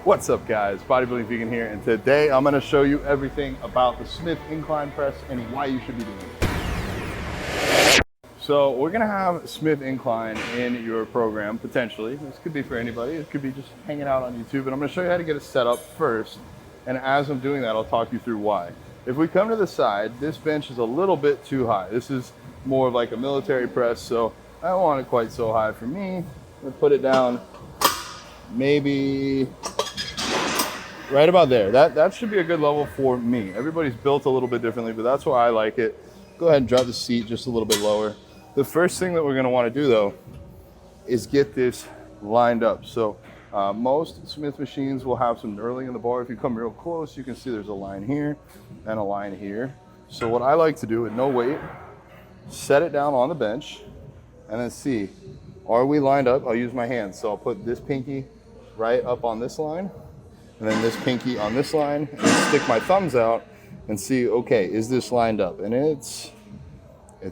What's up guys, Bodybuilding Vegan here, and today I'm going to show you everything about the Smith Incline Press and why you should be doing it. So we're going to have Smith Incline in your program, potentially. This could be for anybody, it could be just hanging out on YouTube, and I'm going to show you how to get it set up first, and as I'm doing that I'll talk you through why. If we come to the side, this bench is a little bit too high. This is more of like a military press, so I don't want it quite so high for me. I'm going to put it down maybe right about there. That should be a good level for me. Everybody's built a little bit differently, but that's why I like it. Go ahead and drop the seat just a little bit lower. The first thing that we're going to want to do though is get this lined up. So most Smith machines will have some knurling in the bar. If you come real close, you can see there's a line here and a line here. So what I like to do with no weight, set it down on the bench and then see, are we lined up? I'll use my hands. So I'll put this pinky right up on this line, and then this pinky on this line, and stick my thumbs out and see, okay, is this lined up? And it's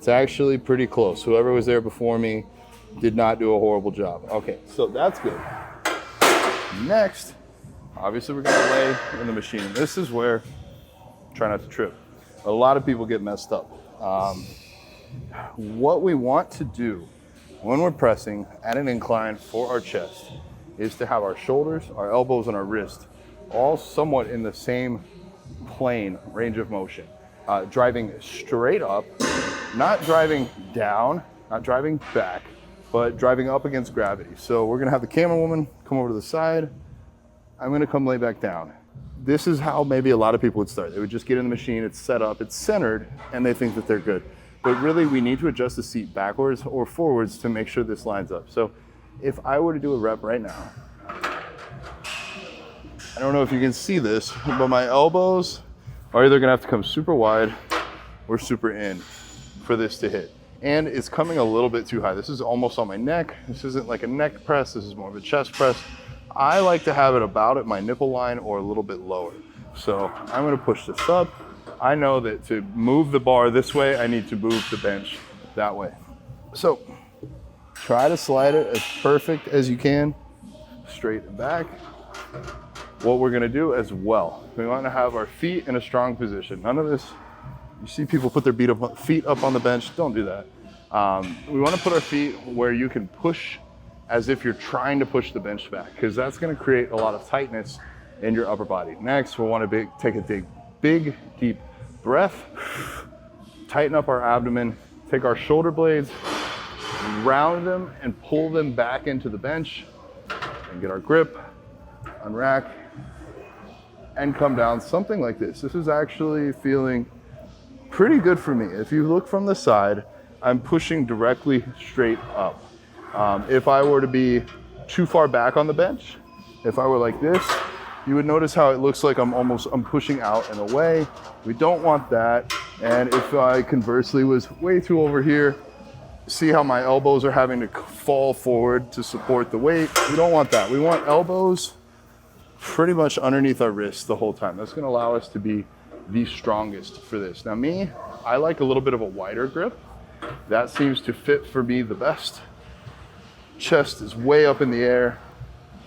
actually pretty close. Whoever was there before me did not do a horrible job. Okay, so that's good. Next, obviously we're gonna lay in the machine. This is where, try not to trip, a lot of people get messed up. What we want to do when we're pressing at an incline for our chest is to have our shoulders, our elbows, and our wrist all somewhat in the same plane, range of motion. Driving straight up, not driving down, not driving back, but driving up against gravity. So we're gonna have the camera woman come over to the side. I'm gonna come lay back down. This is how maybe a lot of people would start. They would just get in the machine, it's set up, it's centered, and they think that they're good. But really, we need to adjust the seat backwards or forwards to make sure this lines up. So if I were to do a rep right now, I don't know if you can see this, but my elbows are either gonna have to come super wide or super in for this to hit. And it's coming a little bit too high. This is almost on my neck. This isn't like a neck press, this is more of a chest press. I like to have it about at my nipple line or a little bit lower. So I'm gonna push this up. I know that to move the bar this way, I need to move the bench that way. So try to slide it as perfect as you can, straight and back. What we're gonna do as well, we want to have our feet in a strong position. None of this, you see people put their feet up on the bench, don't do that. We wanna put our feet where you can push as if you're trying to push the bench back, because that's gonna create a lot of tightness in your upper body. Next, we'll wanna take a big, deep breath, tighten up our abdomen, take our shoulder blades, round them and pull them back into the bench, and get our grip, unrack, and come down something like this. This is actually feeling pretty good for me. If you look from the side, I'm pushing directly straight up. If I were to be too far back on the bench, if I were like this, you would notice how it looks like I'm pushing out and away. We don't want that. And if I conversely was way too over here, see how my elbows are having to fall forward to support the weight. We don't want that. We want elbows pretty much underneath our wrists the whole time. That's gonna allow us to be the strongest for this. Now me, I like a little bit of a wider grip. That seems to fit for me the best. Chest is way up in the air,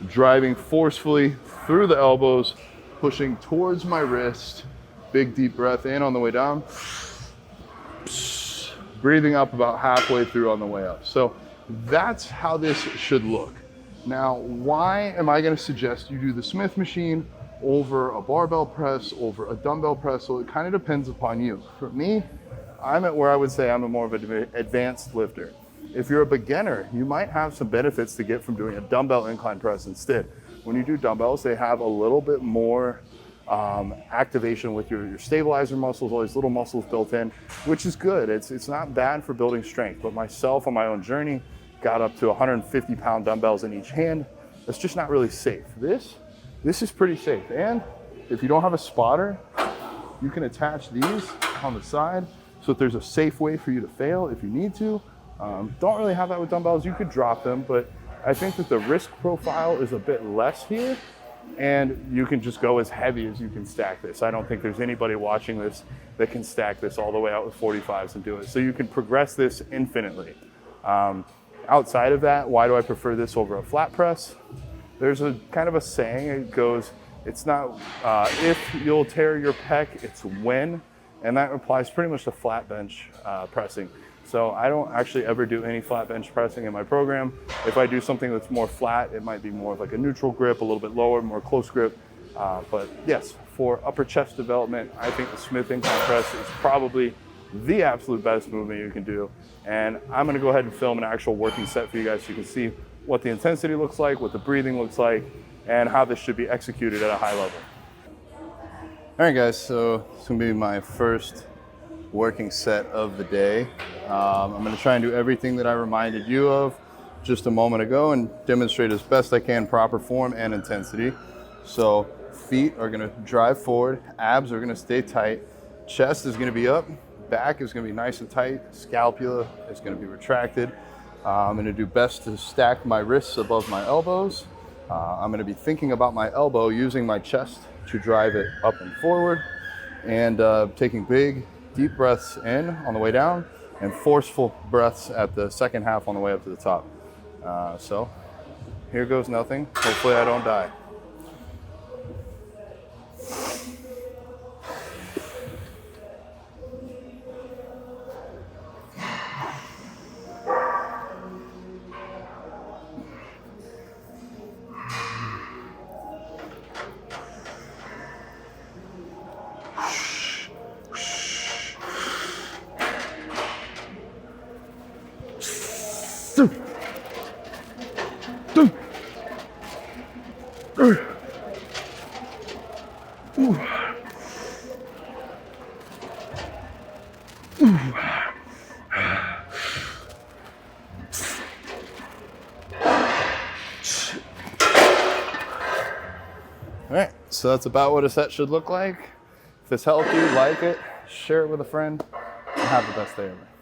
driving forcefully through the elbows, pushing towards my wrist. Big deep breath in on the way down. Breathing up about halfway through on the way up. So that's how this should look. Now, why am I gonna suggest you do the Smith machine over a barbell press, over a dumbbell press? So it kind of depends upon you. For me, I'm at where I would say I'm a more of an advanced lifter. If you're a beginner, you might have some benefits to get from doing a dumbbell incline press instead. When you do dumbbells, they have a little bit more activation with your stabilizer muscles, all these little muscles built in, which is good. It's not bad for building strength, but myself on my own journey got up to 150-pound dumbbells in each hand. That's just not really safe. This is pretty safe. And if you don't have a spotter, you can attach these on the side so that there's a safe way for you to fail if you need to. Don't really have that with dumbbells. You could drop them, but I think that the risk profile is a bit less here, and you can just go as heavy as you can stack this. I don't think there's anybody watching this that can stack this all the way out with 45s and do it. So you can progress this infinitely. Outside of that, why do I prefer this over a flat press? There's a kind of a saying, it goes, it's not if you'll tear your pec, it's when, and that applies pretty much to flat bench pressing. So I don't actually ever do any flat bench pressing in my program. If I do something that's more flat, it might be more of like a neutral grip, a little bit lower, more close grip. But yes, for upper chest development, I think the Smith Incline Press is probably the absolute best movement you can do. And I'm gonna go ahead and film an actual working set for you guys so you can see what the intensity looks like, what the breathing looks like, and how this should be executed at a high level. All right guys, so it's gonna be my first working set of the day. I'm gonna try and do everything that I reminded you of just a moment ago and demonstrate as best I can proper form and intensity. So feet are gonna drive forward, abs are gonna stay tight, chest is gonna be up, back is gonna be nice and tight, scapula is gonna be retracted. I'm gonna do best to stack my wrists above my elbows. I'm gonna be thinking about my elbow, using my chest to drive it up and forward, and taking big, deep breaths in on the way down and forceful breaths at the second half on the way up to the top. So here goes nothing. Hopefully I don't die. All right, so that's about what a set should look like. If this helped you, like it, share it with a friend, and have the best day ever.